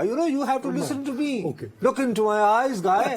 you know you have to listen to me. Okay. Look into my eyes, guy.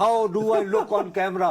how do I look on camera.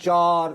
4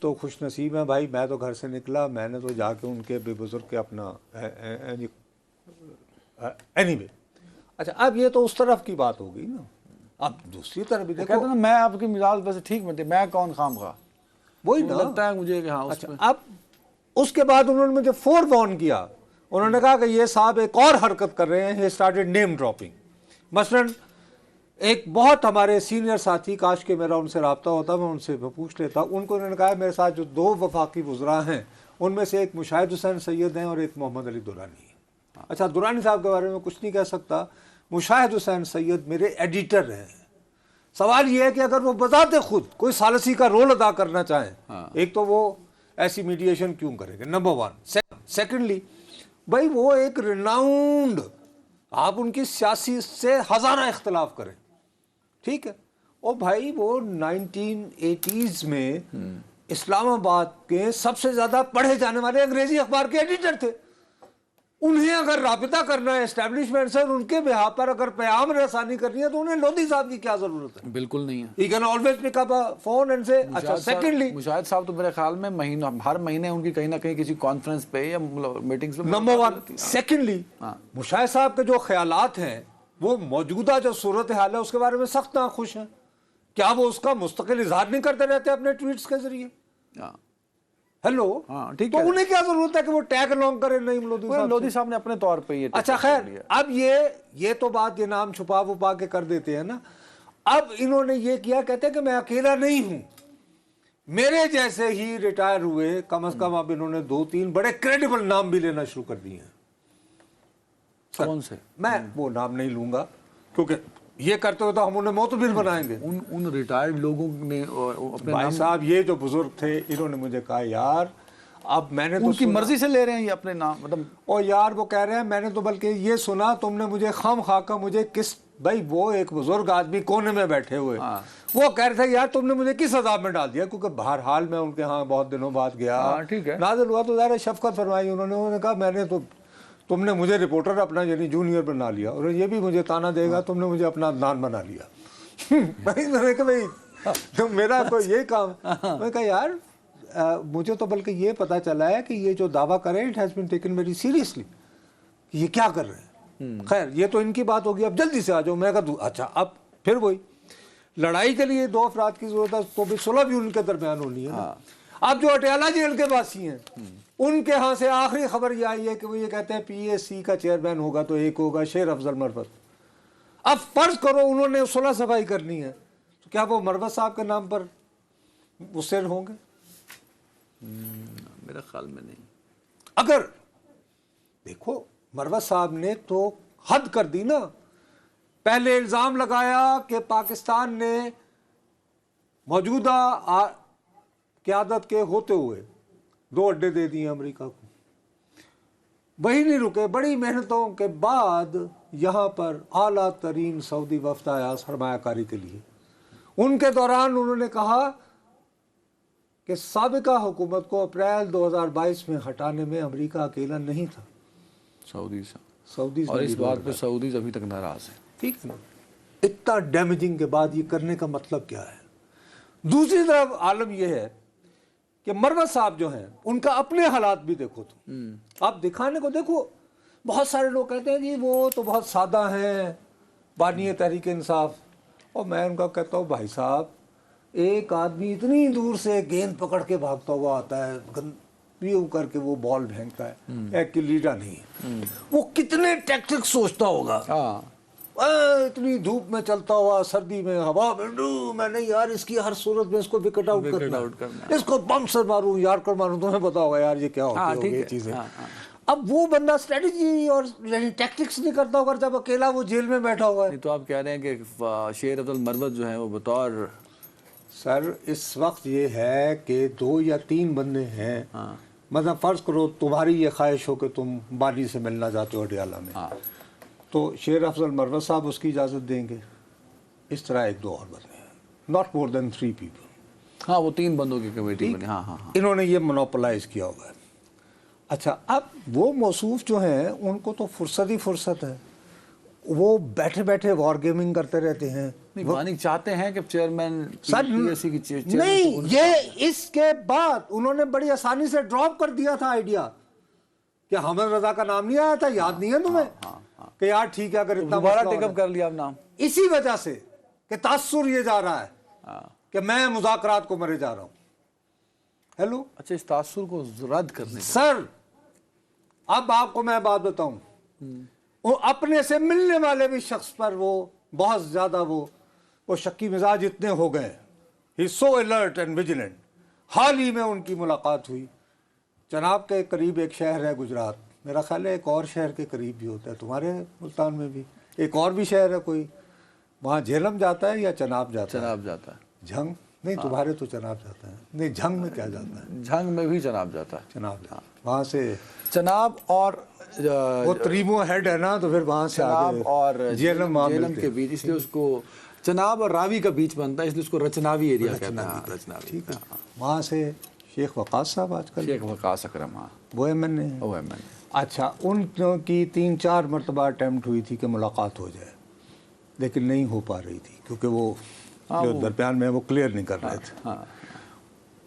تو خوش نصیب ہیں بھائی, میں تو گھر سے نکلا, میں نے تو جا کے ان کے بے بزرگ کے اپنا اینی وے. اچھا اب یہ تو اس طرف کی بات ہو گئی نا. اب دوسری طرف بھی دیکھو, کہتے ہیں نا میں آپ کی مزاج ویسے ٹھیک میں میں کون خام خواہ, وہی نا لگتا ہے مجھے کہ ہاں اس اچھا پہ. اب اس کے بعد انہوں نے مجھے فور وارن کیا. انہوں نے کہا کہ یہ صاحب ایک اور حرکت کر رہے ہیں, ہی اسٹارٹڈ نیم ڈراپنگ. مثلاً ایک بہت ہمارے سینئر ساتھی, کاش کہ میرا ان سے رابطہ ہوتا, میں ان سے پوچھ لیتا, ان کو انہوں نے کہا میرے ساتھ جو 2 وفاقی وزراء ہیں ان میں سے ایک مشاہد حسین سید ہیں اور ایک محمد علی درانی ہیں. اچھا درانی صاحب کے بارے میں کچھ نہیں کہہ سکتا, مشاہد حسین سید میرے ایڈیٹر ہیں. سوال یہ ہے کہ اگر وہ بذات خود کوئی ثالثی کا رول ادا کرنا چاہیں, ایک تو وہ ایسی میڈیشن کیوں کریں گے, نمبر 1. سیکنڈلی بھائی وہ ایک ریناؤنڈ, آپ ان کی سیاسی سے ہزارہ اختلاف کریں, ٹھیک ہے, اور بھائی وہ 1980s میں اسلام آباد کے سب سے زیادہ پڑھے جانے والے انگریزی اخبار کے ایڈیٹر تھے. انہیں اگر رابطہ کرنا ہے اسٹیبلشمنٹ سے, ان کے بہا پر اگر پیام رسانی کرنی ہے, تو انہیں لودھی صاحب کی کیا ضرورت ہے؟ بالکل نہیں ہے. He can always pick up a phone and say, اچھا سیکنڈلی مشاہد صاحب تو میرے خیال میں ہر مہینے ان کی کہیں نہ کہیں کسی کانفرنس پہ یا میٹنگز میں نمبر 1. سیکنڈلی مشاہد صاحب کے جو خیالات ہیں, وہ موجودہ جو صورتحال ہے اس کے بارے میں سخت ناخوش ہیں. کیا وہ اس کا مستقل اظہار نہیں کرتے رہتے اپنے ٹویٹس کے ذریعے؟ ہیلو, ٹھیک تو ہے, انہیں کیا ضرورت ہے کہ وہ ٹیگ الانگ کریں نعیم لودھی صاحب؟ لودھی صاحب نے اپنے طور پہ یہ اچھا خیر, اب یہ تو بات یہ نام چھپا وپا کے کر دیتے ہیں نا. اب انہوں نے یہ کیا, کہتے ہیں کہ میں اکیلا نہیں ہوں, میرے جیسے ہی ریٹائر ہوئے کم از کم اب انہوں نے 2-3 بڑے کریڈیبل نام بھی لینا شروع کر دیے ہیں. کون سے؟ میں وہ نام نہیں لوں گا کیونکہ یہ کرتے ہوئے تو ہم انہیں معتبر بنائیں گے. ان ریٹائرڈ لوگوں نے اپنے بھائی صاحب یہ جو بزرگ تھے, انہوں نے مجھے کہا یار اب میں نے تو ان کی مرضی سے لے رہے ہیں یہ اپنے نام, مطلب اور یار وہ کہہ رہے ہیں میں نے تو بلکہ یہ سنا تم نے مجھے خام خواہ کا مجھے کس, بھائی وہ ایک بزرگ آدمی کونے میں بیٹھے ہوئے, وہ کہہ رہے تھے یار تم نے مجھے کس عذاب میں ڈال دیا, کیونکہ بہرحال میں ان کے ہاں بہت دنوں بعد گیا, نازل ہوا تو ظاہر شفقت فرمائی انہوں نے کہا میں نے تو, تم نے مجھے رپورٹر اپنا یعنی جونیئر بنا لیا, اور یہ بھی مجھے تانا دے گا تم نے مجھے اپنا عدنان بنا لیا. میں نے کہا بھائی میرا تو یہ کام, میں کہا یار مجھے تو بلکہ یہ پتا چلا ہے کہ یہ جو دعویٰ کریں it has been taken very seriously, یہ کیا کر رہے ہیں. خیر یہ تو ان کی بات ہوگی, اب جلدی سے آ جاؤ. میں کہا اچھا اب پھر وہی لڑائی کے لیے 2 افراد کی ضرورت ہے, تو بھی صلح بھی ان کے درمیان ہونی ہے. اب جو اٹیالہ جیل کے باسی ہیں ان کے ہاں سے آخری خبر یہ آئی ہے کہ وہ یہ کہتے ہیں PAC کا چیئرمین ہوگا تو ایک ہوگا شیر افضل مروت. اب فرض کرو انہوں نے صلح صفائی کرنی ہے, تو کیا وہ مروت صاحب کے نام پر اس سے ہوں گے؟ میرا خیال میں نہیں. اگر دیکھو مروت صاحب نے تو حد کر دی نا, پہلے الزام لگایا کہ پاکستان نے موجودہ قیادت کے ہوتے ہوئے 2 اڈے دے دیے امریکہ کو. وہی نہیں رکے, بڑی محنتوں کے بعد یہاں پر اعلیٰ ترین سعودی وفد آیا سرمایہ کاری کے لیے. ان کے دوران انہوں نے کہا کہ سابقہ حکومت کو اپریل 2022 میں ہٹانے میں امریکہ اکیلا نہیں تھا, سعودیز اور اس بات پہ سعودیز ابھی تک ناراض ہیں. ٹھیک نا, اتنا ڈیمیجنگ کے بعد یہ کرنے کا مطلب کیا ہے؟ دوسری طرف عالم یہ ہے کہ مروت صاحب جو ہیں ان کا اپنے حالات بھی دیکھو, تو آپ دکھانے کو دیکھو. بہت سارے لوگ کہتے ہیں جی وہ تو بہت سادہ ہیں, بانی تحریک انصاف, اور میں ان کا کہتا ہوں بھائی صاحب ایک آدمی اتنی دور سے گیند پکڑ کے بھاگتا ہوا آتا ہے, پیو کر کے وہ بال پھینکتا ہے, ایک کلیڈا نہیں ہے, وہ کتنے ٹیکٹک سوچتا ہوگا. اتنی دھوپ میں چلتا ہوا, سردی میں ہوا میں, میں نہیں یار اس کی ہر صورت میں اس کو وکٹ آؤٹ کرنا, اس کو بم سے ماروں, یارکر ماروں, تمہیں پتا ہوگا یار یہ کیا ہوتی ہے یہ چیزیں. اب وہ بندہ اسٹریٹجی اور ٹیکٹکس نہیں کرتا ہوگا جب اکیلا وہ جیل میں بیٹھا ہوا ہے. تو آپ کہہ رہے ہیں کہ شیر افضل مروت جو ہیں وہ بطور, سر اس وقت یہ ہے کہ 2 یا 3 بندے ہیں, مطلب فرض کرو تمہاری یہ خواہش ہو کہ تم بانی سے ملنا چاہتے ہو اڈیالہ میں, تو شیر افضل مروت صاحب اس کی اجازت دیں گے, اس طرح 1-2 اور بندے ہیں, ناٹ مور دین 3 پیپل. ہاں وہ 3 بندوں کی کمیٹی بنی. ہاں انہوں نے یہ مونوپلائز کیا ہوا ہے. اچھا اب وہ موصوف جو ہیں ان کو تو فرصت ہی فرصت ہے, وہ بیٹھے بیٹھے وار گیمنگ کرتے رہتے ہیں. نہیں بانی چاہتے ہیں کہ چیئرمین سر PSC کی نہیں، یہ اس کے بعد انہوں نے بڑی آسانی سے ڈراپ کر دیا تھا آئیڈیا کہ حامد رضا کا نام نہیں آیا تھا، یاد نہیں ہے تمہیں کہ یار ٹھیک ہے اگر اتنا دوبارہ مسئلہ ٹیک ہو اپ کر لیا اب نام. اسی وجہ سے کہ تاثر یہ جا رہا ہے کہ میں مذاکرات کو مرے جا رہا ہوں. ہیلو اچھا اس تاثر کو رد کرنے سر، اب آپ کو میں بات بتاؤں، وہ اپنے سے ملنے والے بھی شخص پر وہ بہت زیادہ وہ شکی مزاج اتنے ہو گئے. ہی سو الرٹ اینڈ ویجیلنٹ. حال ہی میں ان کی ملاقات ہوئی. جناب کے قریب ایک شہر ہے گجرات، میرا خیال ہے ایک اور شہر کے قریب بھی ہوتا ہے، تمہارے ملتان میں بھی ایک اور بھی شہر ہے کوئی، وہاں جہلم جاتا ہے یا چناب جاتا ہے؟ چناب جاتا ہے. جھنگ نہیں، تمہارے تو چناب جاتا ہے. نہیں، جھنگ میں کیا جاتا ہے؟ جھنگ میں بھی چناب جاتا ہے. چناب جاتا ہے. وہاں سے چناب اور وہ تریمو ہیڈ ہے نا، تو پھر وہاں سے چناب اور جہلم کے بیچ، اس لیے اس کو چناب اور راوی کا بیچ بنتا ہے، اس لیے اس کو رچناوی ایریا کہتے ہیں. رچناوی. ٹھیک ہے. وہاں سے شیخ وقاص صاحب آج کل شیخ وقاص اکرم. ہاں وہ MN ہے. وہ MN. اچھا، ان کی 3-4 مرتبہ اٹیمپٹ ہوئی تھی کہ ملاقات ہو جائے، لیکن نہیں ہو پا رہی تھی کیونکہ وہ جو درمیان میں وہ کلیئر نہیں کر رہے تھے.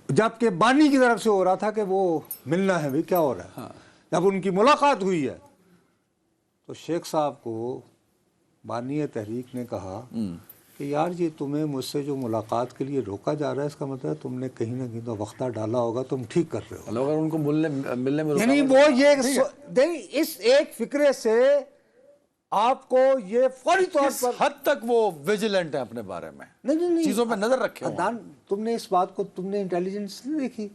جبکہ بانی کی طرف سے ہو رہا تھا کہ وہ ملنا ہے، بھی کیا ہو رہا ہے. جب ان کی ملاقات ہوئی ہے تو شیخ صاحب کو بانی تحریک نے کہا کہ یار یہ تمہیں مجھ سے جو ملاقات کے لیے روکا جا رہا ہے، اس کا مطلب ہے تم نے کہیں نہ کہیں تو وقتہ ڈالا ہوگا، تم ٹھیک کر رہے ہو. اگر ان کو ملنے میں یعنی وہ یہ اس ایک فکرے سے آپ کو یہ فوری طور پر حد تک وہ ویجیلنٹ ہے اپنے بارے میں، نہیں چیزوں پہ نظر رکھے. عدنان، تم نے اس بات کو، تم نے انٹیلیجنس نہیں دیکھی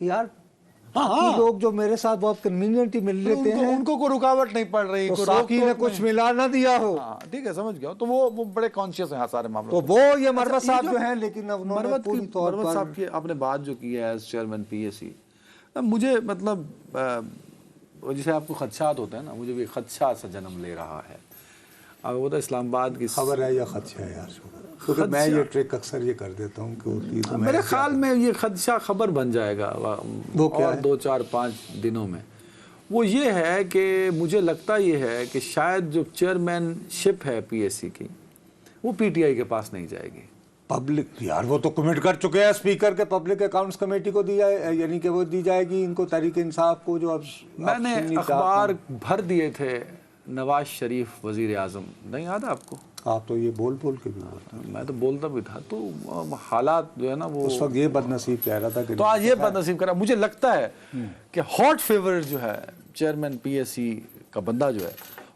کہ یار باقی لوگ جو میرے ساتھ بہت کنوینئنٹلی مل لیتے ہیں ان کو کوئی رکاوٹ نہیں پڑ رہی، تو ساقی نے کچھ ملا نہ دیا ہو. ٹھیک ہے، سمجھ گیا. تو وہ بڑے کانشیس ہیں سارے معاملوں. تو وہ یہ مروت صاحب جو ہیں، لیکن انہوں نے پوری طور مروت پر صاحب کی آپ نے بات جو کی ہے ایز چیئرمین PSC، مجھے مطلب جسے آپ کو خدشات ہوتے ہیں نا، مجھے بھی خدشات سے جنم لے رہا ہے. اب وہ تو اسلام آباد کی خبر ہے یا خدشہ ہے یار؟ کیونکہ میں یہ ٹرک اکثر یہ کر دیتا ہوں کہ ہوتی تو میرے خیال میں یہ خدشہ خبر بن جائے گا اور 2-4-5 دنوں میں. وہ یہ ہے کہ مجھے لگتا یہ ہے کہ شاید جو چیئرمین شپ ہے PSC کی، وہ PTI کے پاس نہیں جائے گی. پبلک یار وہ تو کمٹ کر چکے ہیں اسپیکر کے، پبلک اکاؤنٹس کمیٹی کو دی جائے، یعنی کہ وہ دی جائے گی ان کو، تحریک انصاف کو. جو اب میں نے اخبار بھر دیے تھے نواز شریف وزیر اعظم، نہیں یاد ہے آپ کو؟ آپ تو یہ بول کے بھی بولتے ہیں. میں تو بولتا بھی تھا. تو حالات جو ہے نا وہ اس وقت یہ بد نصیب کہہ رہا تھا کہ تو آج یہ بد نصیب کرا. مجھے لگتا ہے کہ ہاٹ فیور جو ہے چیئرمین PSC کا بندہ جو ہے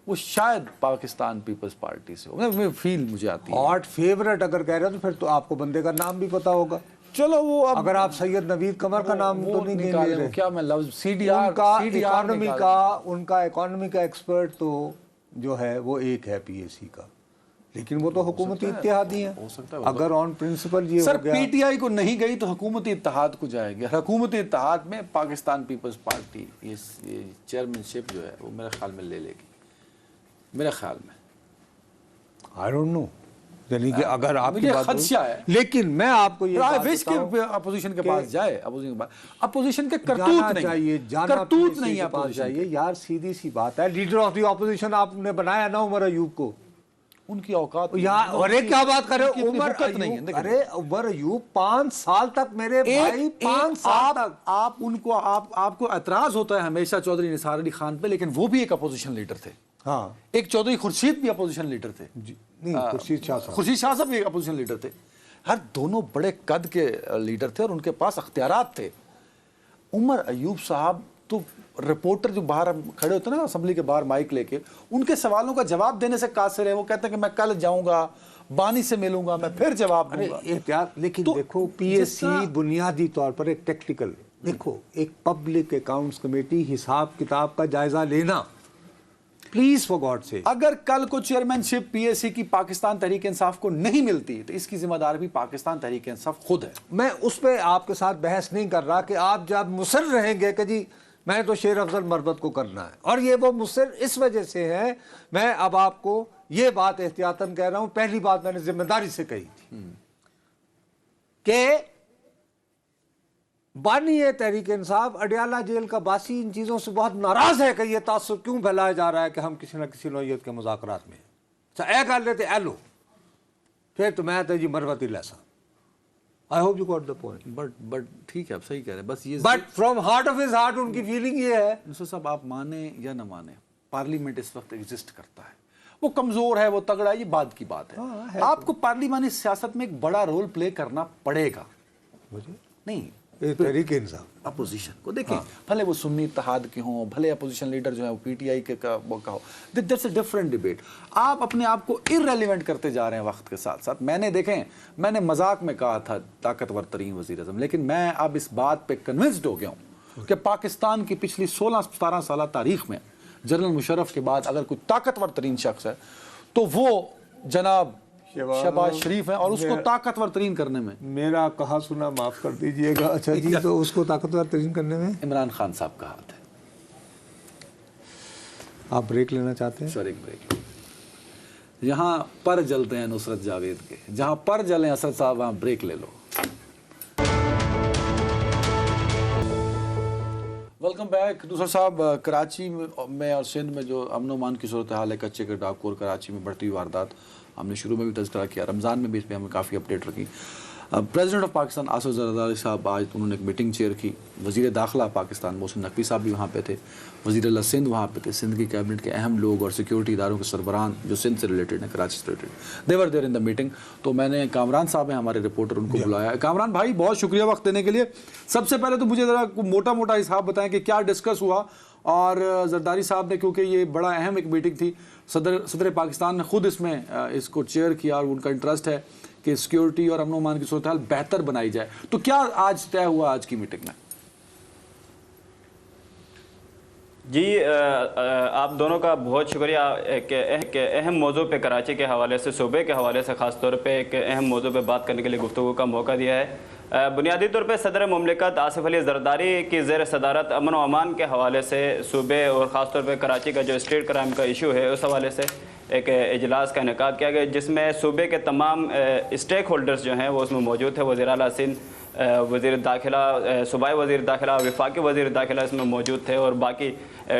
وہ شاید پاکستان پیپلز پارٹی سے ہو. فیل مجھے آتی ہے ہاٹ فیوریٹ اگر کہہ رہے ہیں تو پھر تو آپ کو بندے کا نام بھی پتا ہوگا. چلو وہ اگر آپ سید نوید قمر کا نام تو نہیں لے رہے، کیا میں لفظ ان کا اکانومی کا ایکسپرٹ تو جو ہے وہ ایک ہے PSC کا، لیکن وہ تو حکومتی اتحادی ہیں. اگر آن پرنسپل یہ سر ہو گیا PTI کو نہیں گئی تو حکومتی اتحاد کو جائے گی. حکومتی اتحاد میں پاکستان پیپلز پارٹی یہ چیئرمین شپ جو ہے وہ میرے خیال میں لے گی، میرے خیال میں. I don't know. یعنی کہ اگر آپ کی بات خدشہ ہے، لیکن میں آپ کو یہ اپوزیشن کے پاس جائے. اپوزیشن کے کرتوت چاہیے، کرتوت نہیں ہے پاس چاہیے یار. سیدھی سی بات ہے، لیڈر آف دی اپوزیشن آپ نے بنایا نا عمر ایوب کو. ان کی اوقات ارے کیا بات کر رہے عمر ایوب؟ ارے عمر ایوب 5 سال تک میرے بھائی، 5 سال تک آپ ان کو آپ کو اعتراض ہوتا ہے ہمیشہ چودھری نثار علی خان پہ، لیکن وہ بھی ایک اپوزیشن لیڈر تھے. ہاں، ایک چودھری خورشید بھی اپوزیشن لیڈر تھے. نہیں، خورشید شاہ صاحب بھی ایک اپوزیشن لیڈر تھے. ہر دونوں بڑے قد کے لیڈر تھے اور ان کے پاس اختیارات تھے. عمر ایوب صاحب تو رپورٹر جو باہر کھڑے ہوتے ہیں نا اسمبلی کے باہر مائک لے کے، ان کے سوالوں کا جواب دینے سے قاصر ہے. وہ کہتے ہیں کہ میں کل جاؤں گا، بانی سے ملوں گا، میں پھر جواب دوں گا. احتیاط. لیکن دیکھو PSC بنیادی طور پر ایک ٹیکٹیکل، دیکھو ایک پبلک اکاؤنٹس کمیٹی حساب کتاب کا جائزہ لینا، پلیز فار گاڈ سے. اگر کل کو چیئرمین شپ PSC کی پاکستان تحریک انصاف کو نہیں ملتی تو اس کی ذمہ دار بھی پاکستان تحریک انصاف خود ہے. میں اس پہ آپ کے ساتھ بحث نہیں کر رہا کہ آپ جب مصر رہیں گے کہ جی میں تو شیر افضل مربت کو کرنا ہے، اور یہ وہ مصر اس وجہ سے ہے. میں اب آپ کو یہ بات احتیاطاً کہہ رہا ہوں، پہلی بات میں نے ذمہ داری سے کہی تھی کہ بانی تحریک انصاف اڈیالہ جیل کا باسی ان چیزوں سے بہت ناراض ہے کہ یہ تعصب کیوں پھیلایا جا رہا ہے کہ ہم کسی نہ کسی نوعیت کے مذاکرات میں. اچھا اے کر لیتے اے لو پھر تو میں تو جی مربتی لیسا I hope you got the point. But ٹھیک ہے آپ صحیح کہہ رہے ہیں. بس یہ but from heart of his heart ان کی فیلنگ یہ ہے. نصرت صاحب آپ مانیں یا نہ مانیں پارلیمنٹ اس وقت ایگزسٹ کرتا ہے, وہ کمزور ہے, وہ تگڑا ہے, یہ بعد کی بات ہے. آپ کو پارلیمانی سیاست میں ایک بڑا رول پلے کرنا پڑے گا. مجھے نہیں تحریک انصاف اپوزیشن کو دیکھیں, بھلے وہ سنی اتحاد کے ہوں, بھلے اپوزیشن لیڈر جو ہے وہ پی ٹی آئی کے کا ہو, دیٹس اے ڈفرنٹ ڈبیٹ. آپ اپنے آپ کو ارریلیونٹ کرتے جا رہے ہیں وقت کے ساتھ ساتھ. میں نے مذاق میں کہا تھا طاقتور ترین وزیر اعظم, لیکن میں اب اس بات پہ کنونسڈ ہو گیا ہوں کہ پاکستان کی پچھلی 16-17 سالہ تاریخ میں جنرل مشرف کے بعد اگر کوئی طاقتور ترین شخص ہے تو وہ جناب شہباز شریف ہیں, اور اس کو طاقتور ترین کرنے میں میرا کہا سنا معاف کر دیجئے گا. اچھا جی, تو اس کو طاقتور ترین کرنے میں عمران خان صاحب کا ہاتھ ہے. آپ بریک لینا چاہتے ہیں؟ سر ایک بریک. یہاں پر جلتے ہیں نصرت جاوید کے, جہاں پر جلیں اسد صاحب وہاں بریک لے لو. Welcome back. دوسرا صاحب, کراچی میں اور سندھ میں جو امن و امان کی صورتحال ہے, کچے کے ڈاکو اور کراچی میں بڑھتی ہوئی واردات, ہم نے شروع میں بھی تذکرہ کیا, رمضان میں بھی اس پہ ہمیں کافی اپڈیٹ رکھی. پریزیڈنٹ آف پاکستان آصف زرداری صاحب آج انہوں نے ایک میٹنگ چیئر کی. وزیر داخلہ پاکستان محسن نقوی صاحب بھی وہاں پہ تھے, وزیر اعلیٰ سندھ وہاں پہ تھے, سندھ کی کیبنٹ کے اہم لوگ اور سیکیورٹی اداروں کے سربراہان جو سندھ سے ریلیٹڈ ہیں, کراچی سے related, they were there in the meeting. تو میں نے کامران صاحب ہیں ہمارے رپورٹر, ان کو بلایا. کامران بھائی بہت شکریہ وقت دینے کے لیے. سب سے پہلے تو مجھے ذرا موٹا موٹا حساب بتائیں کہ کیا ڈسکس ہوا, اور زرداری صاحب نے, کیونکہ یہ بڑا اہم ایک میٹنگ تھی, صدر پاکستان نے خود اس میں اس کو چیئر کیا, اور ان کا انٹرسٹ ہے کہ سیکیورٹی اور امن و امان کی صورتحال بہتر بنائی جائے. تو کیا آج طے ہوا آج کی میٹنگ میں؟ جی آپ دونوں کا بہت شکریہ. ایک اہم موضوع پہ کراچی کے حوالے سے, صوبے کے حوالے سے خاص طور پہ ایک اہم موضوع پہ بات کرنے کے لیے گفتگو کا موقع دیا ہے. بنیادی طور پہ صدر مملکت آصف علی زرداری کی زیر صدارت امن و امان کے حوالے سے صوبے اور خاص طور پہ کراچی کا جو اسٹریٹ کرائم کا ایشو ہے اس حوالے سے ایک اجلاس کا انعقاد کیا گیا, جس میں صوبے کے تمام اسٹیک ہولڈرز جو ہیں وہ اس میں موجود تھے. وزیر اعلیٰ سندھ, وزیر داخلہ, صوبائی وزیر داخلہ, وفاقی وزیر داخلہ اس میں موجود تھے, اور باقی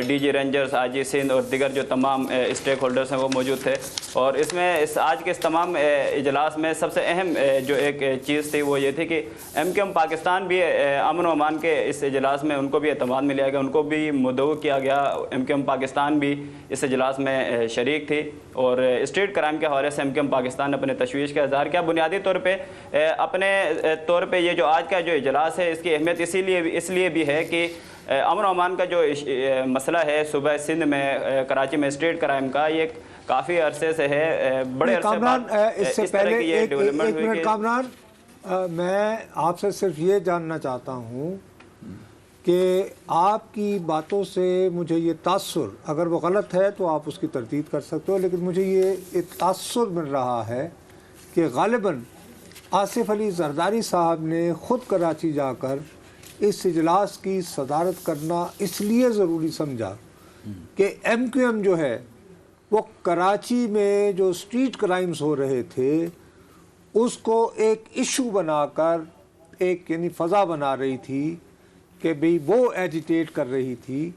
ڈی جی رینجرز, آئی جی سندھ اور دیگر جو تمام اسٹیک ہولڈرز ہیں وہ موجود تھے. اور اس میں آج کے اس تمام اجلاس میں سب سے اہم جو ایک چیز تھی وہ یہ تھی کہ ایم کیو ایم پاکستان بھی امن و امان کے اس اجلاس میں ان کو بھی اعتماد میں لیا گیا, ان کو بھی مدعو کیا گیا. ایم کیو ایم پاکستان بھی اس اجلاس میں شریک تھی, اور اسٹریٹ کرائم کے حوالے سے ایم کیو ایم پاکستان نے اپنے تشویش کا اظہار کیا. بنیادی طور پہ اپنے طور پہ یہ جو آج کا جو اجلاس ہے اس کی اہمیت اس لیے بھی ہے کہ امن و امان کا جو مسئلہ ہے صوبہ سندھ میں, کراچی میں اسٹریٹ کرائم کا, یہ کافی عرصے سے ہے, بڑے عرصے بعد اس سے پہلے ایک منٹ کامران, میں آپ سے صرف یہ جاننا چاہتا ہوں کہ آپ کی باتوں سے مجھے یہ تاثر, اگر وہ غلط ہے تو آپ اس کی تردید کر سکتے ہو, لیکن مجھے یہ تاثر مل رہا ہے کہ غالباً آصف علی زرداری صاحب نے خود کراچی جا کر اس اجلاس کی صدارت کرنا اس لیے ضروری سمجھا کہ ایم کیو ایم جو ہے وہ کراچی میں جو اسٹریٹ کرائمز ہو رہے تھے اس کو ایک ایشو بنا کر ایک یعنی فضا بنا رہی تھی کہ بھئی وہ ایجیٹیٹ کر رہی تھی.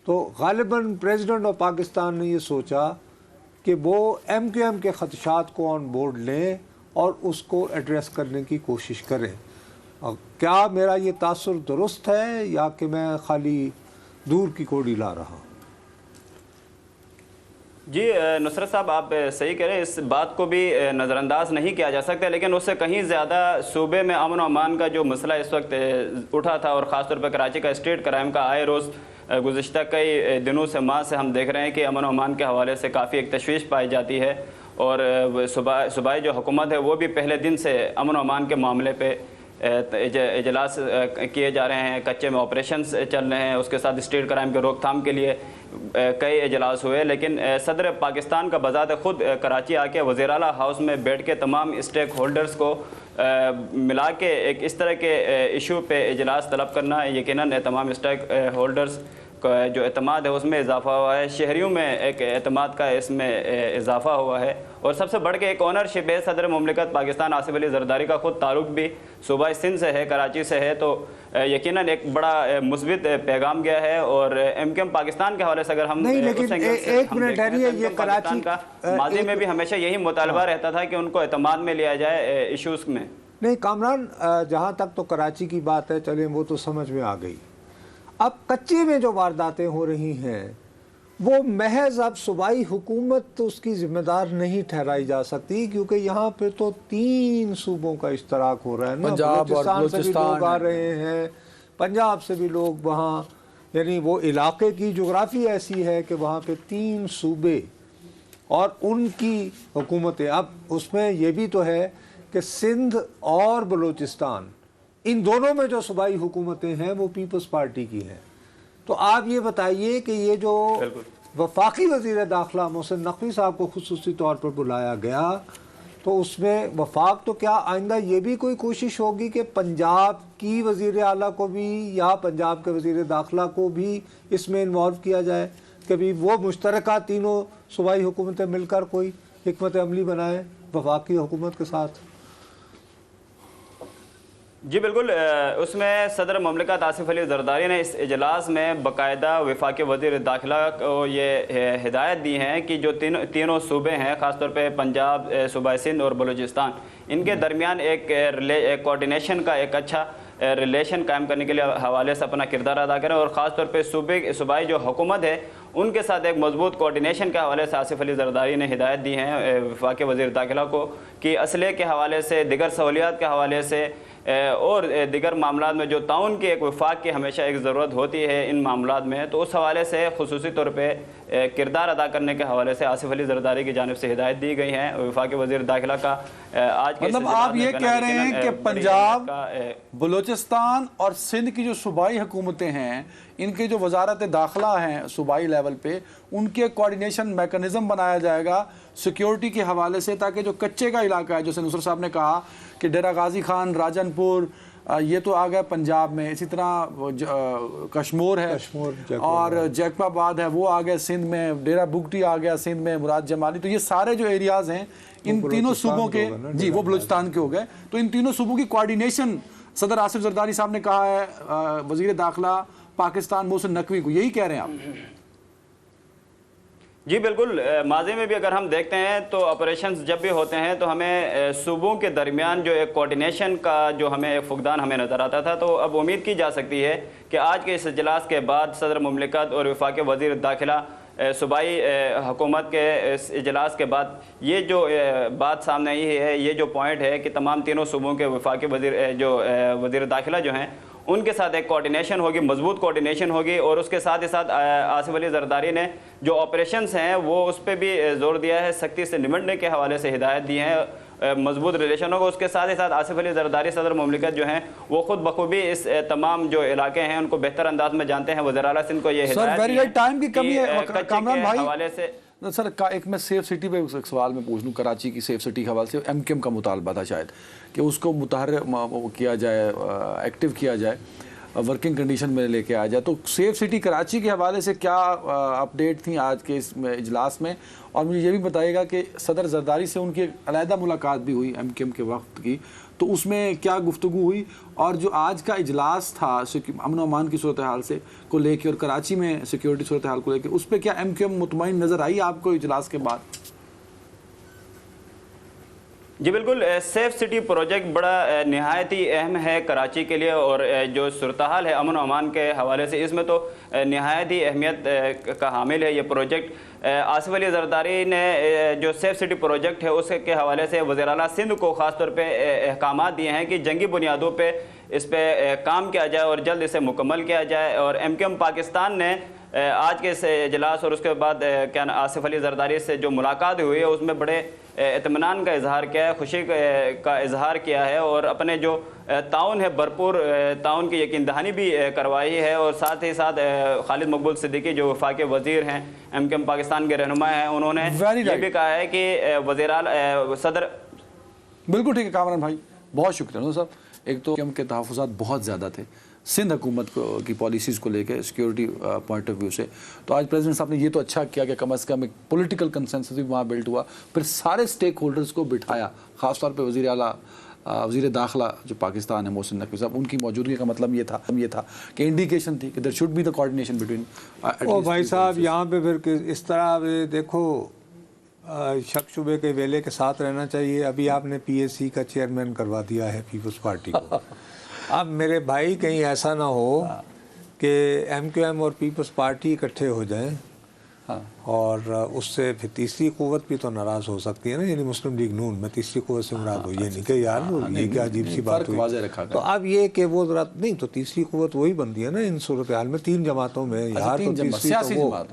تو غالباً پریزیڈنٹ آف پاکستان نے یہ سوچا کہ وہ ایم کیو ایم کے خدشات کو آن بورڈ لیں اور اس کو ایڈریس کرنے کی کوشش کریں. کیا میرا یہ تاثر درست ہے یا کہ میں خالی دور کی کوڑی لا رہا ہوں؟ جی نصرت صاحب آپ صحیح کہہ رہے ہیں, اس بات کو بھی نظر انداز نہیں کیا جا سکتا, لیکن اس سے کہیں زیادہ صوبے میں امن و امان کا جو مسئلہ اس وقت اٹھا تھا, اور خاص طور پہ کراچی کا اسٹریٹ کرائم کا آئے روز گزشتہ کئی دنوں سے ماہ سے ہم دیکھ رہے ہیں کہ امن و امان کے حوالے سے کافی ایک تشویش پائی جاتی ہے, اور صوبائی جو حکومت ہے وہ بھی پہلے دن سے امن و امان کے معاملے پہ اجلاس کیے جا رہے ہیں, کچے میں آپریشنز چل رہے ہیں, اس کے ساتھ اسٹریٹ کرائم کے روک تھام کے لیے کئی اجلاس ہوئے. لیکن صدر پاکستان کا بذات خود کراچی آ کے وزیر اعلیٰ ہاؤس میں بیٹھ کے تمام اسٹیک ہولڈرز کو ملا کے ایک اس طرح کے ایشو پہ اجلاس طلب کرنا, یقیناً تمام اسٹیک ہولڈرز جو اعتماد ہے اس میں اضافہ ہوا ہے، شہریوں میں ایک اعتماد کا اس میں اضافہ ہوا ہے، اور سب سے بڑھ کے ایک اونرشپ ہے صدر مملکت پاکستان آصف علی زرداری کا خود تعلق بھی صوبہ سندھ سے ہے، کراچی سے ہے، تو یقیناً ایک بڑا مثبت پیغام گیا ہے۔ اور ایم کیو ایم پاکستان کے حوالے سے اگر ہم نہیں، لیکن ایک منٹ ٹھہریے، یہ کراچی کا ماضی میں بھی ہمیشہ یہی مطالبہ رہتا تھا کہ ان کو اعتماد میں لیا جائے ایشوز میں۔ نہیں کامران، جہاں تک تو کراچی کی بات ہے چلیں وہ تو سمجھ میں آ گئی۔ اب کچے میں جو وارداتیں ہو رہی ہیں وہ محض اب صوبائی حکومت اس کی ذمہ دار نہیں ٹھہرائی جا سکتی، کیونکہ یہاں پہ تو 3 صوبوں کا اشتراک ہو رہا ہے نا، پنجاب اور بلوچستان سے بھی بلوچستان لوگ آ رہے ہیں، پنجاب سے بھی لوگ وہاں، یعنی وہ علاقے کی جغرافی ایسی ہے کہ وہاں پہ 3 صوبے اور ان کی حکومتیں۔ اب اس میں یہ بھی تو ہے کہ سندھ اور بلوچستان، ان دونوں میں جو صوبائی حکومتیں ہیں وہ پیپلز پارٹی کی ہیں۔ تو آپ یہ بتائیے کہ یہ جو وفاقی وزیر داخلہ محسن نقوی صاحب کو خصوصی طور پر بلایا گیا، تو اس میں وفاق تو کیا آئندہ یہ بھی کوئی کوشش ہوگی کہ پنجاب کی وزیر اعلیٰ کو بھی یا پنجاب کے وزیر داخلہ کو بھی اس میں انوالو کیا جائے، کبھی وہ مشترکہ تینوں صوبائی حکومتیں مل کر کوئی حکمت عملی بنائیں وفاقی حکومت کے ساتھ؟ جی بالکل، اس میں صدر مملکت آصف علی زرداری نے اس اجلاس میں باقاعدہ وفاقی وزیر داخلہ کو یہ ہدایت دی ہیں کہ جو تینوں صوبے ہیں، خاص طور پہ پنجاب، صوبہ سندھ اور بلوچستان، ان کے درمیان ایک کوارڈینیشن کا ایک اچھا ریلیشن قائم کرنے کے لیے حوالے سے اپنا کردار ادا کریں، اور خاص طور پہ صوبائی جو حکومت ہے ان کے ساتھ ایک مضبوط کوارڈینیشن کے حوالے سے آصف علی زرداری نے ہدایت دی ہیں وفاقی وزیر داخلہ کو کہ اسلحے کے حوالے سے، دیگر سہولیات کے حوالے سے اور دیگر معاملات میں جو تعاون کی ایک وفاق کی ہمیشہ ایک ضرورت ہوتی ہے ان معاملات میں، تو اس حوالے سے خصوصی طور پہ کردار ادا کرنے کے حوالے سے آصف علی زرداری کی جانب سے ہدایت دی گئی ہیں وفاقی وزیر داخلہ کا۔ آج کے مطلب آپ یہ کہہ رہے ہیں کہ پنجاب، بلوچستان اور سندھ کی جو صوبائی حکومتیں ہیں، ان کے جو وزارت داخلہ ہیں صوبائی لیول پہ، ان کے کوارڈینیشن میکنزم بنایا جائے گا سیکیورٹی کے حوالے سے، تاکہ جو کچے کا علاقہ ہے، جیسے نصر صاحب نے کہا کہ ڈیرہ غازی خان، راجن پور، یہ تو آ گیا پنجاب میں، اسی طرح کشمور ہے اور جیکب آباد ہے، وہ آ گیا سندھ میں، ڈیرہ بگٹی آ گیا سندھ میں، مراد جمالی، تو یہ سارے جو ایریاز ہیں ان تینوں صوبوں کے، جی وہ بلوچستان کے ہو گئے، تو ان تینوں صوبوں کی کوارڈینیشن صدر آصف زرداری صاحب نے کہا ہے وزیر داخلہ پاکستان محسن نقوی کو، یہی کہہ رہے ہیں آپ؟ جی بالکل، ماضی میں بھی اگر ہم دیکھتے ہیں تو آپریشنز جب بھی ہوتے ہیں تو ہمیں صوبوں کے درمیان جو ایک کوارڈینیشن کا جو ہمیں ایک فقدان ہمیں نظر آتا تھا، تو اب امید کی جا سکتی ہے کہ آج کے اس اجلاس کے بعد صدر مملکت اور وفاقی وزیر داخلہ صوبائی حکومت کے اس اجلاس کے بعد یہ جو بات سامنے آئی ہے، یہ جو پوائنٹ ہے کہ تمام تینوں صوبوں کے وفاقی وزیر داخلہ جو ہیں ان کے ساتھ ایک کوارڈینیشن ہوگی، مضبوط کوارڈینیشن ہوگی، اور اس کے ساتھ ہی ساتھ آصف علی زرداری نے جو آپریشنز ہیں وہ اس پہ بھی زور دیا ہے، سختی سے نمٹنے کے حوالے سے ہدایت دی ہیں، مضبوط ریلیشن ہوگا۔ اس کے ساتھ ہی ساتھ آصف علی زرداری صدر مملکت جو ہیں وہ خود بخوبی اس تمام جو علاقے ہیں ان کو بہتر انداز میں جانتے ہیں۔ وزیر اعلیٰ سندھ کو یہ ہدایت دی ہے ٹائم کی کمی ہے کامران بھائی، حوالے سے سر ایک میں سیف سٹی پہ ایک سوال میں پوچھ لوں، کراچی کی سیف سٹی کے حوالے سے ایم کیو ایم کا مطالبہ تھا شاید کہ اس کو متحرک کیا جائے، ایکٹیو کیا جائے، ورکنگ کنڈیشن میں لے کے آ جائے، تو سیف سٹی کراچی کے حوالے سے کیا اپڈیٹ تھیں آج کے اس اجلاس میں؟ اور مجھے یہ بھی بتائیے گا کہ صدر زرداری سے ان کی علیحدہ ملاقات بھی ہوئی ایم کیو ایم کے وقت کی، تو اس میں کیا گفتگو ہوئی؟ اور جو آج کا اجلاس تھا امن و امان کی صورتحال سے کو لے کے اور کراچی میں سیکیورٹی صورتحال کو لے کے، اس پہ کیا ایم کیو ایم مطمئن نظر آئی آپ کو اجلاس کے بعد؟ جی بالکل، سیف سٹی پروجیکٹ بڑا نہایت ہی اہم ہے کراچی کے لیے، اور جو صورتحال ہے امن و امان کے حوالے سے اس میں تو نہایت ہی اہمیت کا حامل ہے یہ پروجیکٹ۔ آصف علی زرداری نے جو سیف سٹی پروجیکٹ ہے اس کے حوالے سے وزیر اعلیٰ سندھ کو خاص طور پہ احکامات دیے ہیں کہ جنگی بنیادوں پہ اس پہ کام کیا جائے اور جلد اسے مکمل کیا جائے۔ اور ایم کیو ایم پاکستان نے آج کے اس اجلاس اور اس کے بعد کیا آصف علی زرداری سے جو ملاقات ہوئی ہے اس میں بڑے اطمینان کا اظہار کیا ہے، خوشی کا اظہار کیا ہے، اور اپنے جو تعاون ہے بھرپور تعاون کی یقین دہانی بھی کروائی ہے۔ اور ساتھ ہی ساتھ خالد مقبول صدیقی جو وفاقی وزیر ہیں، ایم کیو ایم پاکستان کے رہنما ہیں، انہوں نے یہ بھی کہا ہے کہ وزیر اعلیٰ صدر، بالکل ٹھیک ہے کامران بھائی، بہت شکریہ صاحب۔ ایک تو کے تحفظات بہت زیادہ تھے سندھ حکومت کی پالیسیز کو لے کے سیکیورٹی پوائنٹ آف ویو سے. تو آج پریزیڈنٹ صاحب نے یہ تو اچھا کیا کہ کم از کم ایک پولیٹیکل کنسنسس بھی وہاں بلڈ ہوا, پھر سارے اسٹیک ہولڈرز کو بٹھایا, خاص طور پہ وزیر اعلیٰ وزیر داخلہ جو پاکستان ہے محسن نقوی صاحب, ان کی موجودگی کا مطلب یہ تھا کہ انڈیکیشن تھی کہ there should be the coordination between. او بھائی صاحب یہاں پہ پھر اس طرح دیکھو شک شبے کے ویلے کے ساتھ رہنا چاہیے. ابھی آپ نے پی ایس سی کا چیئرمین کروا دیا ہے پیپلز پارٹی کو. اب میرے بھائی کہیں ایسا نہ ہو کہ ایم کیو ایم اور پیپلز پارٹی اکٹھے ہو جائیں اور اس سے پھر تیسری قوت بھی تو ناراض ہو سکتی ہے نا, یعنی مسلم لیگ نون. میں تیسری قوت سے مراد ہو یہ نہیں کہ یار یہ کیا عجیب سی بات ہوئی. تو اب یہ کہ وہ ذرا نہیں تو تیسری قوت وہی بنتی ہے نا ان صورتحال میں 3 جماعتوں میں یار. تو تیسری تو وہ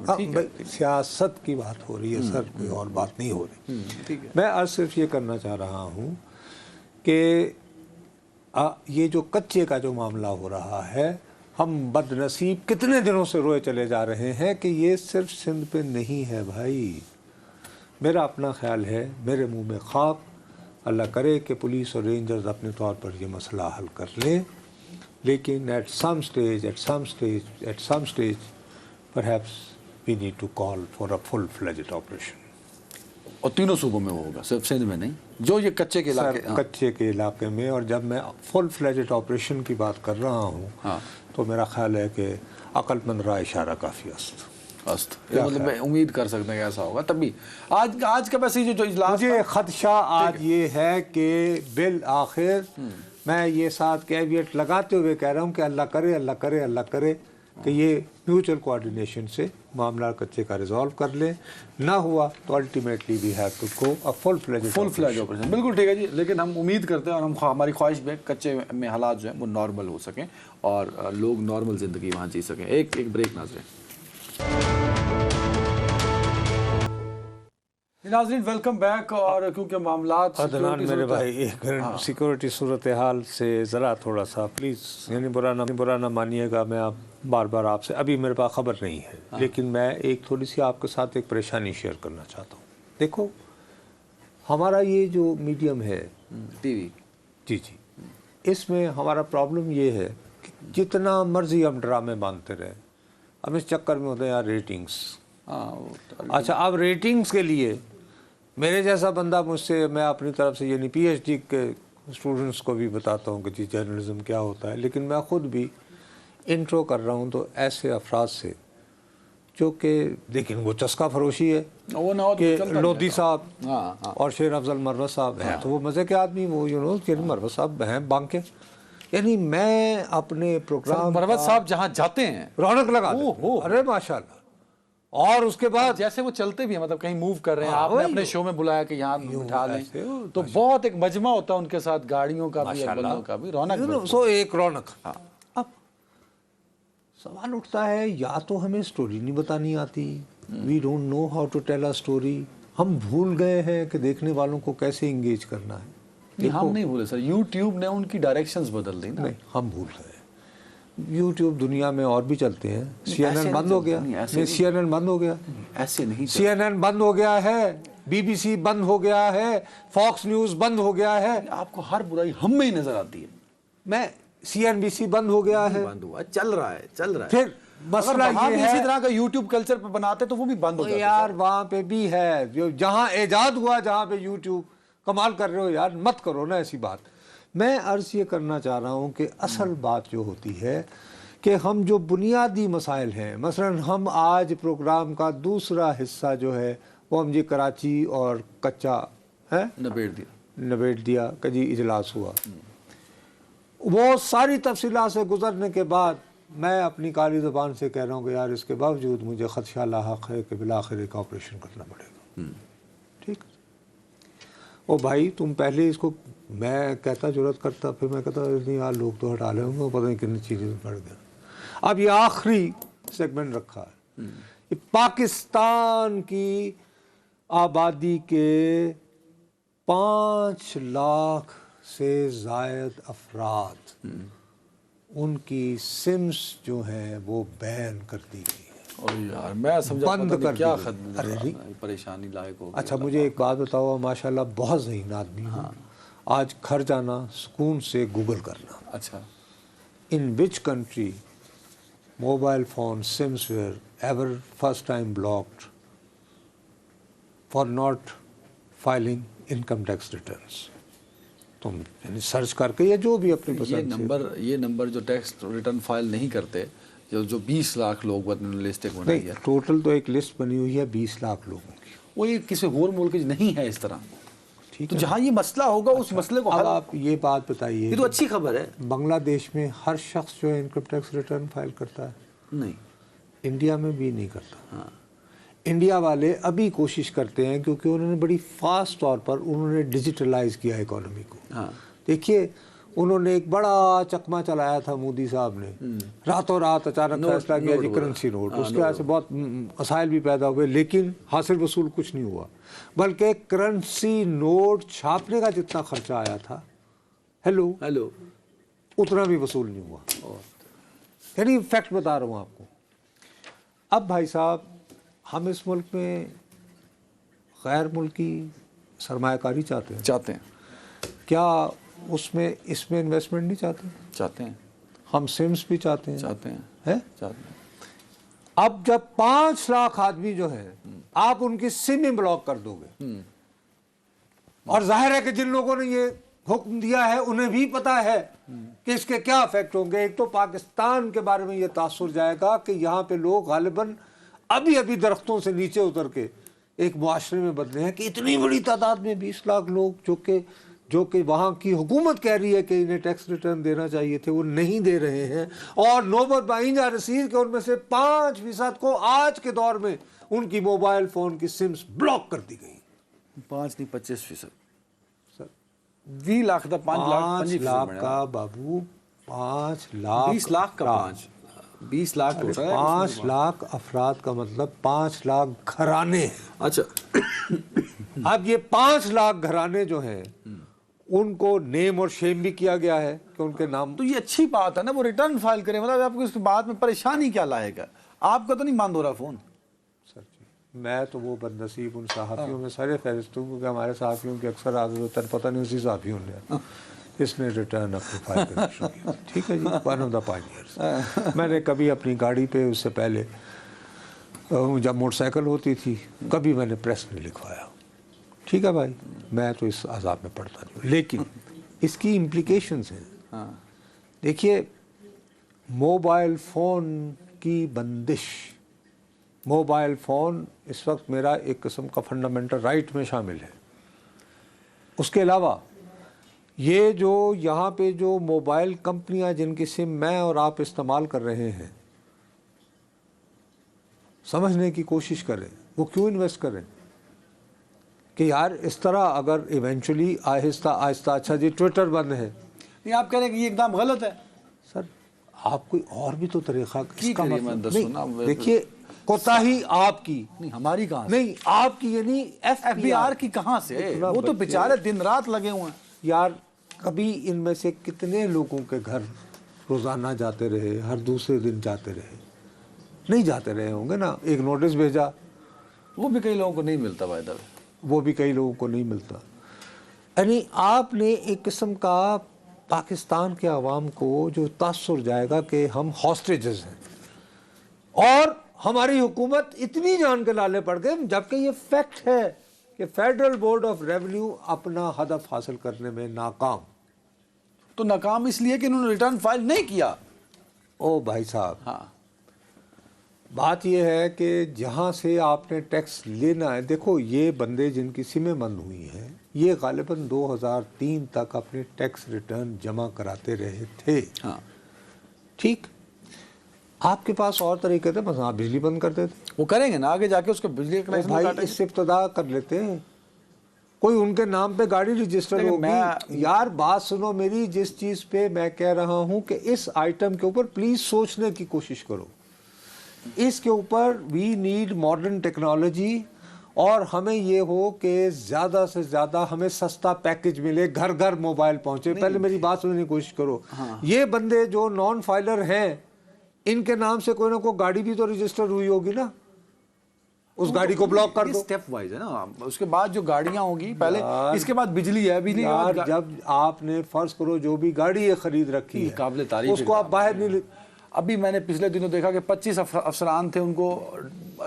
سیاست کی بات ہو رہی ہے سر, کوئی اور بات نہیں ہو رہی. میں آج صرف یہ کرنا چاہ رہا ہوں کہ یہ جو کچے کا جو معاملہ ہو رہا ہے, ہم بد نصیب کتنے دنوں سے روئے چلے جا رہے ہیں کہ یہ صرف سندھ پہ نہیں ہے بھائی. میرا اپنا خیال ہے, میرے منہ میں خاک, اللہ کرے کہ پولیس اور رینجرز اپنے طور پر یہ مسئلہ حل کر لیں, لیکن at some stage perhaps we need to call for a full-fledged operation. اور تینوں صوبوں میں وہ ہوگا, صرف سندھ میں نہیں, جو یہ کچے کے علاقے کچے کے علاقے میں. اور جب میں فل فلیجڈ آپریشن کی بات کر رہا ہوں تو میرا خیال ہے کہ عقل مند رائے اشارہ کافی است. مطلب میں امید کر سکتے ہیں کہ ایسا ہوگا. تبھی آج کا ویسے جو اجلاس, مجھے خدشہ آج یہ ہے کہ بالآخر میں یہ ساتھ کیویٹ لگاتے ہوئے کہہ رہا ہوں کہ اللہ کرے کہ یہ میوچل کوآرڈینیشن سے معاملہ کچے کا ریزالو کر لیں. نہ ہوا تو ultimately we have to go a full fledged operation. بالکل ٹھیک ہے جی, لیکن ہم امید کرتے ہیں اور ہماری خواہش بھی ہے کچے میں حالات جو ہیں وہ نارمل ہو سکیں اور لوگ نارمل زندگی وہاں جی سکیں. ایک بریک ناظرین ویلکم بیک. اور کیونکہ معاملات عدنان میرے بھائی ایک منٹ, سیکورٹی صورتحال سے ذرا تھوڑا سا پلیز, یعنی برا نہ مانیے گا, میں بار آپ سے ابھی میرے پاس خبر نہیں ہے, لیکن میں ایک تھوڑی سی آپ کے ساتھ ایک پریشانی شیئر کرنا چاہتا ہوں. دیکھو ہمارا یہ جو میڈیم ہے ٹی وی, جی اس میں ہمارا پرابلم یہ ہے کہ جتنا مرضی ہم ڈرامے باندھتے رہے, اب اس چکر میں ہوتے ہیں یار ریٹنگز. اچھا اب ریٹنگز کے لیے میرے جیسا بندہ مجھ سے, میں اپنی طرف سے یعنی پی ایچ ڈی کے اسٹوڈنٹس کو بھی بتاتا ہوں کہ جی جرنلزم کیا ہوتا ہے, لیکن میں خود بھی انٹرو کر رہا ہوں تو ایسے افراد سے جو کہ لیکن وہ چسکا فروشی ہے کہ لودھی صاحب اور شیر افضل مروت صاحب ہیں تو وہ مزے کے آدمی, وہ مروت صاحب ہیں بانکے, یعنی میں اپنے پروگرام مروت صاحب جہاں جاتے ہیں رونق لگا ارے ماشاء اللہ. اور اس کے بعد جیسے وہ چلتے بھی ہیں, مطلب کہیں موو کر رہے ہیں, آپ نے اپنے شو میں بلایا کہ یہاں بٹھا لیں, تو بہت ایک مجمع ہوتا ہے ان کے ساتھ, گاڑیوں کا بھی بندوں کا بھی رونق, سو ایک رونق. اب سوال اٹھتا ہے یا تو ہمیں سٹوری نہیں بتانی آتی, we don't know how to tell a story, ہم بھول گئے ہیں کہ دیکھنے والوں کو کیسے انگیج کرنا ہے. ہم نہیں بھولے سر, یوٹیوب نے ان کی ڈائریکشنز بدل دی نا. نہیں ہم بھول گئے. یوٹیوب دنیا میں اور بھی چلتے ہیں, سی این این بند ہو گیا, سی این این بند ہو گیا, ایسے نہیں, سی این این بند ہو گیا ہے, بی بی سی بند ہو گیا ہے, فاکس نیوز بند ہو گیا ہے. آپ کو ہر برائی ہم میں ہی نظر آتی ہے. میں سی این بی سی بند ہو گیا ہے, بند ہوا, چل رہا ہے. پھر مسئلہ یہ ہے اسی طرح کا یوٹیوب کلچر پہ بناتے تو وہ بھی بند ہو جاتا ہے. یار وہاں پہ بھی ہے, جو جہاں ایجاد ہوا جہاں پہ یوٹیوب, کمال کر رہے ہو یار, مت کرو نا ایسی بات. میں عرض یہ کرنا چاہ رہا ہوں کہ اصل بات جو ہوتی ہے کہ ہم جو بنیادی مسائل ہیں, مثلا ہم آج پروگرام کا دوسرا حصہ جو ہے وہ ہم جی کراچی اور کچا ہے نبیڑ دیا کہ جی اجلاس ہوا, وہ ساری تفصیلات سے گزرنے کے بعد میں اپنی کالی زبان سے کہہ رہا ہوں کہ یار اس کے باوجود مجھے خدشہ لاحق ہے کہ بالآخر ایک آپریشن کرنا پڑے گا. ٹھیک, او بھائی تم پہلے اس کو, میں کہتا جرات کرتا, پھر میں کہتا نہیں یار لوگ تو ہٹا لیں گے, پتہ نہیں کتنی چیزیں پڑ گئے. اب یہ آخری سیگمنٹ رکھا ہے, یہ پاکستان کی آبادی کے 5 لاکھ سے زائد افراد, ان کی سمس جو ہیں وہ بین کر دی گئی ہے. یار میں سمجھا بند کر کیا دی. پریشانی لائق ہو. اچھا مجھے ایک بات بتاؤ, ماشاءاللہ بہت ذہین آدمی ہوں, آج گھر جانا سکون سے گوگل کرنا. اچھا. In which country mobile phone SIMs were ever first time blocked for not filing income tax returns? تم یعنی سرچ کر کے یا جو بھی اپنی پسند سے. یہ نمبر جو ٹیکس ریٹرن فائل نہیں کرتے, جو 20 لاکھ لوگ لسٹ ایک بنائی ہے, ٹوٹل تو ایک لسٹ بنی ہوئی ہے 20 لاکھ لوگوں کی. وہ یہ کسی اور ملک نہیں ہے اس طرح. ٹھیک تو ہے, جہاں یہ مسئلہ ہوگا اس مسئلے کو اب آپ یہ بات بتائیے, یہ تو اچھی خبر ہے. بنگلہ دیش میں ہر شخص جو ہے انکم ٹیکس ریٹرن فائل کرتا ہے؟ نہیں. انڈیا میں بھی نہیں کرتا. انڈیا والے ابھی کوشش کرتے ہیں کیونکہ انہوں نے بڑی فاسٹ طور پر انہوں نے ڈیجیٹلائز کیا اکانومی کو. دیکھیے انہوں نے ایک بڑا چکمہ چلایا تھا مودی صاحب نے, راتوں رات اچانک فیصلہ کیا جی کرنسی نوٹ, اس کے وجہ سے بہت مسائل بھی پیدا ہوئے, لیکن حاصل وصول کچھ نہیں ہوا, بلکہ کرنسی نوٹ چھاپنے کا جتنا خرچہ آیا تھا ہیلو اتنا بھی وصول نہیں ہوا. یعنی فیکٹ بتا رہا ہوں آپ کو. اب بھائی صاحب ہم اس ملک میں غیر ملکی سرمایہ کاری چاہتے ہیں. کیا اس میں انویسٹمنٹ نہیں چاہتے ہیں؟ ہم سمس بھی چاہتے ہیں. اب جب 5 لاکھ آدمی جو ہیں آپ ان کی سم ہی بلاک کر دو گے, اور ظاہر ہے کہ جن لوگوں نے یہ حکم دیا ہے انہیں بھی پتا ہے کہ اس کے کیا افیکٹ ہوں گے. ایک تو پاکستان کے بارے میں یہ تاثر جائے گا کہ یہاں پہ لوگ غالباً ابھی درختوں سے نیچے اتر کے ایک معاشرے میں بدلے ہیں کہ اتنی بڑی تعداد میں 20 لاکھ لوگ جو کہ وہاں کی حکومت کہہ رہی ہے کہ انہیں ٹیکس ریٹرن دینا چاہیے تھے وہ نہیں دے رہے ہیں, اور نوبت بائیں جا رسی کہ ان میں سے 5% کو آج کے دور میں ان کی موبائل فون کی سمز بلاک کر دی گئی. 5 نہیں 25%. 20 لاکھ تھا 5 لاکھ کا بابو, 5 لاکھ 20 لاکھ کا 20 لاکھ ہوتا ہے. 5 لاکھ افراد کا مطلب 5 لاکھ گھرانے ہیں. اچھا. اب یہ 5 لاکھ گھرانے جو ہیں ان کو نیم اور شیم بھی کیا گیا ہے کہ ان کے نام. تو یہ اچھی بات ہے نا, وہ ریٹرن فائل کریں. مطلب آپ کو اس بات میں پریشانی کیا لائے گا؟ آپ کا تو نہیں بند ہو رہا فون. سر جی میں تو وہ بد نصیب ان صحافیوں میں سارے فہرست ہوں, کیونکہ ہمارے صحافیوں کے اکثر عادت ہوتا ہے پتہ نہیں اسی صحافیوں نے اس نے ریٹرن اپنے فائل کرنا شروع کیا. ٹھیک ہے جی, ون آف دا پائنیئرز. میں نے کبھی اپنی گاڑی پہ اس سے پہلے جب موٹر سائیکل ہوتی تھی کبھی میں نے پریس نہیں لکھوایا. ٹھیک ہے بھائی, میں تو اس عذاب میں پڑتا نہیں ہوں, لیکن اس کی امپلیکیشنز ہیں. دیکھیے موبائل فون کی بندش, موبائل فون اس وقت میرا ایک قسم کا فنڈامنٹل رائٹ میں شامل ہے. اس کے علاوہ یہ جو یہاں پہ جو موبائل کمپنیاں جن کی سم میں اور آپ استعمال کر رہے ہیں, سمجھنے کی کوشش کریں وہ کیوں انویسٹ کریں کہ یار اس طرح اگر ایونچولی آہستہ آہستہ, اچھا جی ٹویٹر بند ہے, نہیں آپ کہہ رہے ہیں کہ یہ اقدام غلط ہے. سر آپ کوئی اور بھی تو طریقہ اس کا مطلب نہیں, دیکھیے کوتاہی آپ کی نہیں, ہماری کہاں سے؟ نہیں آپ کی, یعنی ایف بی آر کی کہاں سے؟ وہ تو بیچارے دن رات لگے ہوئے ہیں. یار کبھی ان میں سے کتنے لوگوں کے گھر روزانہ جاتے رہے, ہر دوسرے دن جاتے رہے, نہیں جاتے رہے ہوں گے نا. ایک نوٹس بھیجا, وہ بھی کئی لوگوں کو نہیں ملتا بھائی دل, وہ بھی کئی لوگوں کو نہیں ملتا. یعنی آپ نے ایک قسم کا پاکستان کے عوام کو جو تاثر جائے گا کہ ہم ہاسٹیجز ہیں اور ہماری حکومت اتنی جان کے لالے پڑ گئے, جبکہ یہ فیکٹ ہے کہ فیڈرل بورڈ آف ریونیو اپنا ہدف حاصل کرنے میں ناکام. تو ناکام اس لیے کہ انہوں نے ریٹرن فائل نہیں کیا. او بھائی صاحب, ہاں بات یہ ہے کہ جہاں سے آپ نے ٹیکس لینا ہے, دیکھو یہ بندے جن کی سمیں بند ہوئی ہیں یہ غالباً 2003 تک اپنے ٹیکس ریٹرن جمع کراتے رہے تھے. ہاں ٹھیک, آپ کے پاس اور طریقے تھے, بس آپ بجلی بند کرتے تھے. وہ کریں گے نا آگے جا کے اس کو بجلی کا بھائی اس سے ابتدا کر لیتے ہیں, کوئی ان کے نام پہ گاڑی رجسٹر ہوگی. یار بات سنو میری, جس چیز پہ میں کہہ رہا ہوں کہ اس آئٹم کے اوپر پلیز سوچنے کی کوشش کرو. اس کے اوپر وی نیڈ ماڈرن ٹیکنالوجی, اور ہمیں یہ ہو کہ زیادہ سے زیادہ ہمیں سستا پیکج ملے, گھر گھر موبائل پہنچے. پہلے میری بات سننے کی کوشش کرو. یہ بندے جو نان فائلر ہیں ان کے نام سے کوئی نہ کوئی گاڑی بھی تو رجسٹر ہوئی ہوگی نا. اس گاڑی کو بلاک کر دو. اسٹیپ وائز ہے نا. اس کے بعد جو گاڑیاں ہوں گی پہلے, اس کے بعد بجلی ہے, بجلی کے یار بعد جب آپ نے فرض کرو جو بھی گاڑی خرید رکھی ہے قابل تعریف اس کو آپ باہر نہیں. ابھی میں نے پچھلے دنوں دیکھا کہ 25 افسران تھے, ان کو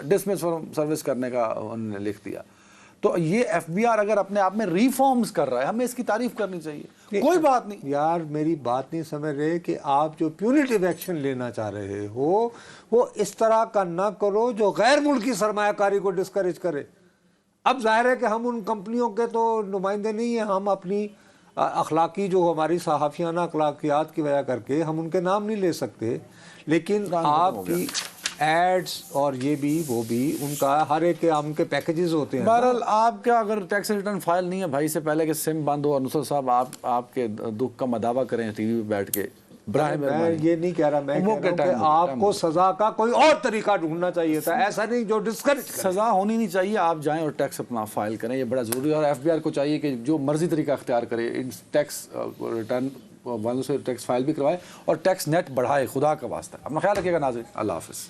ڈسمس سروس کرنے کا انہوں نے لکھ دیا. تو یہ ایف بی آر اگر اپنے آپ میں ریفارمز کر رہا ہے, ہمیں اس کی تعریف کرنی چاہیے. کوئی بات نہیں یار میری بات نہیں سمجھ رہے کہ آپ جو پیونیٹیو ایکشن لینا چاہ رہے ہو وہ اس طرح کا نہ کرو جو غیر ملکی سرمایہ کاری کو ڈسکریج کرے. اب ظاہر ہے کہ ہم ان کمپنیوں کے تو نمائندے نہیں ہیں, ہم اپنی اخلاقی جو ہماری صحافیانہ اخلاقیات کی وجہ کر کے ہم ان کے نام نہیں لے سکتے, لیکن آپ کی ایڈز اور یہ بھی وہ بھی ان کا ہر ایک کے ان کے پیکیجز ہوتے ہیں. بہرحال آپ کا اگر ٹیکس ریٹرن فائل نہیں ہے بھائی, سے پہلے کہ سم بند ہو, اور نصرت صاحب آپ کے دکھ کا مداوع کریں ٹی وی پہ بیٹھ کے, براہ میں مہربانی. یہ نہیں کہہ رہا, میں کہہ رہا ہوں کہ آپ کو سزا کا کوئی اور طریقہ ڈھونڈنا چاہیے تھا, ایسا نہیں جو ڈسکریج کرے. سزا ہونی نہیں چاہیے, آپ جائیں اور ٹیکس اپنا فائل کریں, یہ بڑا ضروری ہے. اور ایف بی آر کو چاہیے کہ جو مرضی طریقہ اختیار کرے, ٹیکس ریٹرن والوں سے ٹیکس فائل بھی کروائے اور ٹیکس نیٹ بڑھائے, خدا کا واسطہ. اپنا خیال رکھیے گا ناظرین, اللہ حافظ.